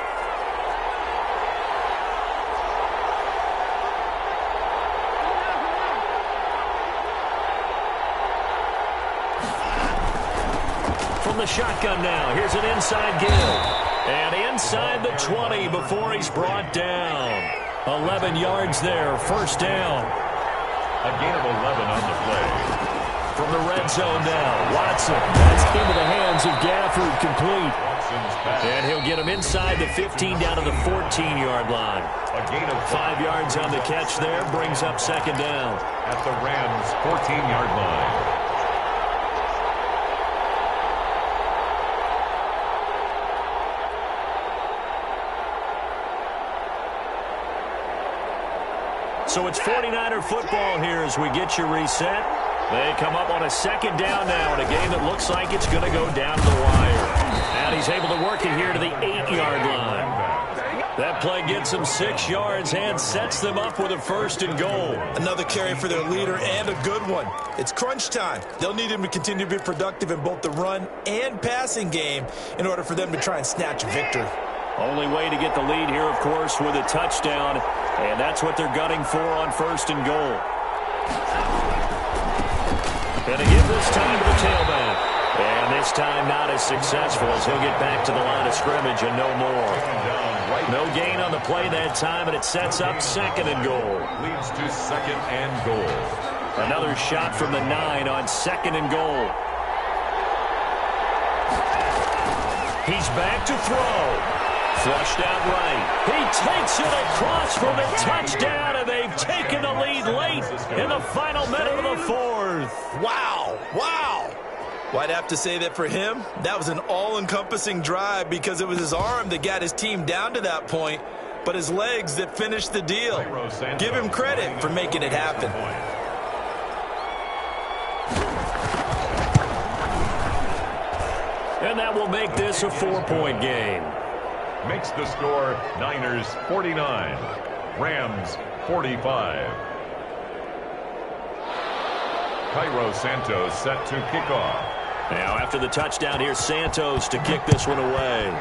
From the shotgun now, here's an inside give. And inside the 20 before he's brought down. 11 yards there, first down. A gain of 11 on the play. From the red zone now, Watson. That's into the hands of Gafford, complete. And he'll get him inside the 15 down to the 14-yard line. A gain of 5 yards on the catch there, brings up second down. At the Rams' 14-yard line. So it's 49er football here as we get you reset. They come up on a second down now in a game that looks like it's going to go down to the wire. And he's able to work it here to the 8-yard line. That play gets him 6 yards and sets them up with a first and goal. Another carry for their leader, and a good one. It's crunch time. They'll need him to continue to be productive in both the run and passing game in order for them to try and snatch a victory. Only way to get the lead here, of course, with a touchdown. And that's what they're gunning for on first and goal. Going to give this time to the tailback. And this time not as successful as he'll get back to the line of scrimmage and no more. No gain on the play that time, and it sets up 2nd and goal. Leads to 2nd and goal. Another shot from the 9 on 2nd and goal. He's back to throw. Flushed out right. He takes it across for the touchdown, and they've taken the lead late in the final minute of the 4th. Wow. Wow. Well, I'd have to say that for him, that was an all-encompassing drive, because it was his arm that got his team down to that point, but his legs that finished the deal. Give him credit for making it happen. And that will make this a 4-point game. Makes the score Niners 49, Rams 45. Cairo Santos set to kick off. Now after the touchdown, here's Santos to kick this one away.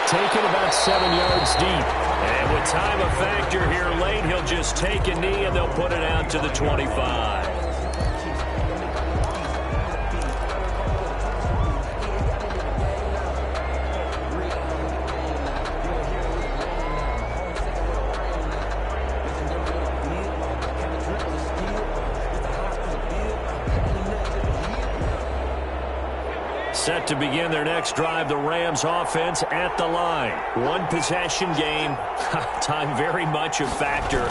Taken about 7 yards deep. And with time a factor here late, he'll just take a knee and they'll put it out to the 25. Set to begin their next drive, the Rams offense at the line. One possession game. Time very much a factor.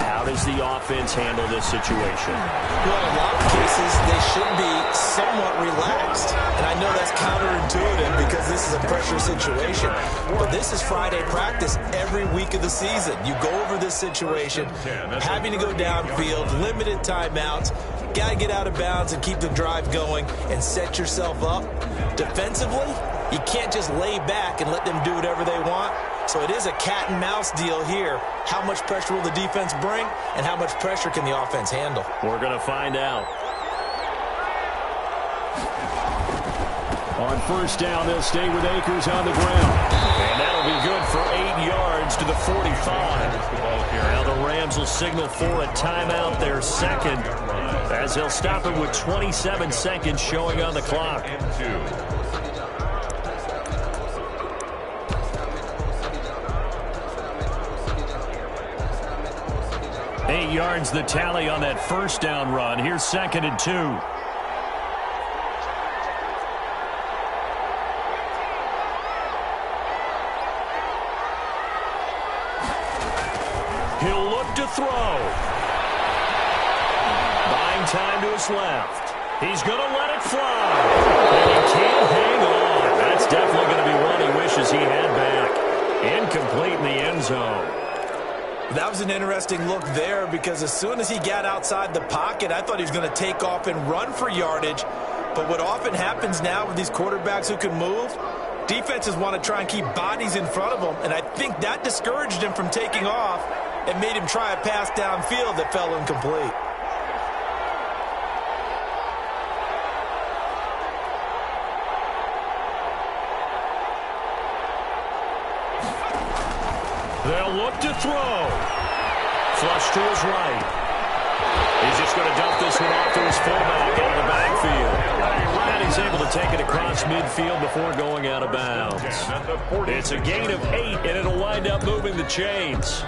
How How does the offense handle this situation? Well, in a lot of cases, they should be somewhat relaxed. And I know that's counterintuitive because this is a pressure situation. But this is Friday practice every week of the season. You go over this situation, having to go downfield, limited timeouts, got to get out of bounds and keep the drive going and set yourself up. Defensively, you can't just lay back and let them do whatever they want. So it is a cat and mouse deal here. How much pressure will the defense bring, and how much pressure can the offense handle? We're going to find out. On first down, they'll stay with Akers on the ground. And that'll be good for 8 yards to the 45. Now the Rams will signal for a timeout, their second, as they'll stop it with 27 seconds showing on the clock. 8 yards the tally on that first down run. Here's 2nd and 2. He'll look to throw. Buying time to his left. He's going to let it fly. And he can't hang on. That's definitely going to be one he wishes he had back. Incomplete in the end zone. That was an interesting look there because as soon as he got outside the pocket, I thought he was going to take off and run for yardage. But what often happens now with these quarterbacks who can move, defenses want to try and keep bodies in front of them, and I think that discouraged him from taking off and made him try a pass downfield that fell incomplete. They'll look to throw. Flush to his right. He's just going to dump this one off to his fullback out of the backfield. And he's able to take it across midfield before going out of bounds. It's a gain of 8, and it'll wind up moving the chains.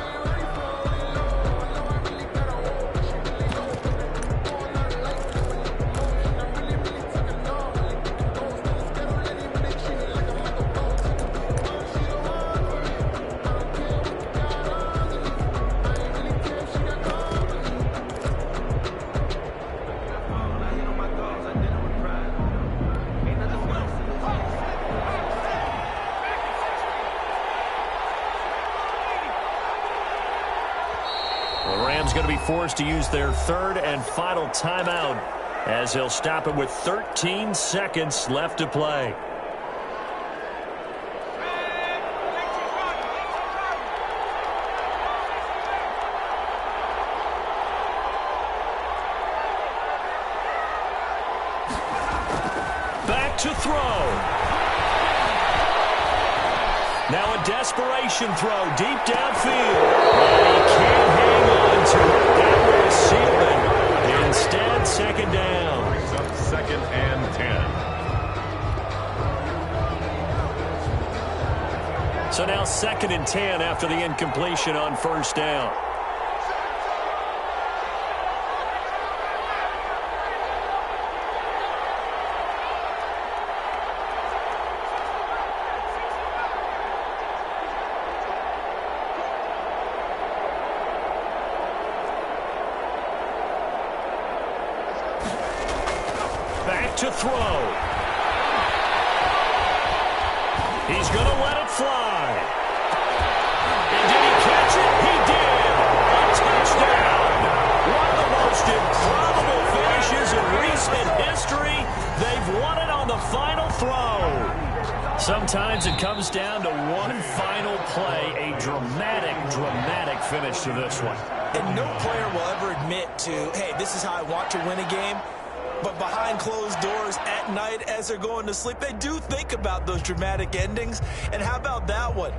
Going to be forced to use their 3rd and final timeout as he'll stop it with 13 seconds left to play. Back to throw. Now a desperation throw deep downfield. And he can't hang on to it. That will seal it. Instead, 2nd down. Brings up 2nd and 10. So now 2nd and 10 after the incompletion on first down. To throw. He's going to let it fly. And did he catch it? He did. A touchdown. One of the most improbable finishes in recent history. They've won it on the final throw. Sometimes it comes down to one final play. A dramatic finish to this one. And no player will ever admit to, hey, this is how I want to win a game. But behind closed doors at night as they're going to sleep, they do think about those dramatic endings. And how about that one?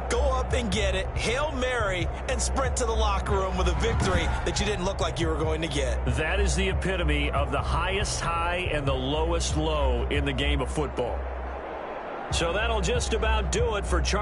Go up and get it, Hail Mary, and sprint to the locker room with a victory that you didn't look like you were going to get. That is the epitome of the highest high and the lowest low in the game of football. So that'll just about do it for Charlie.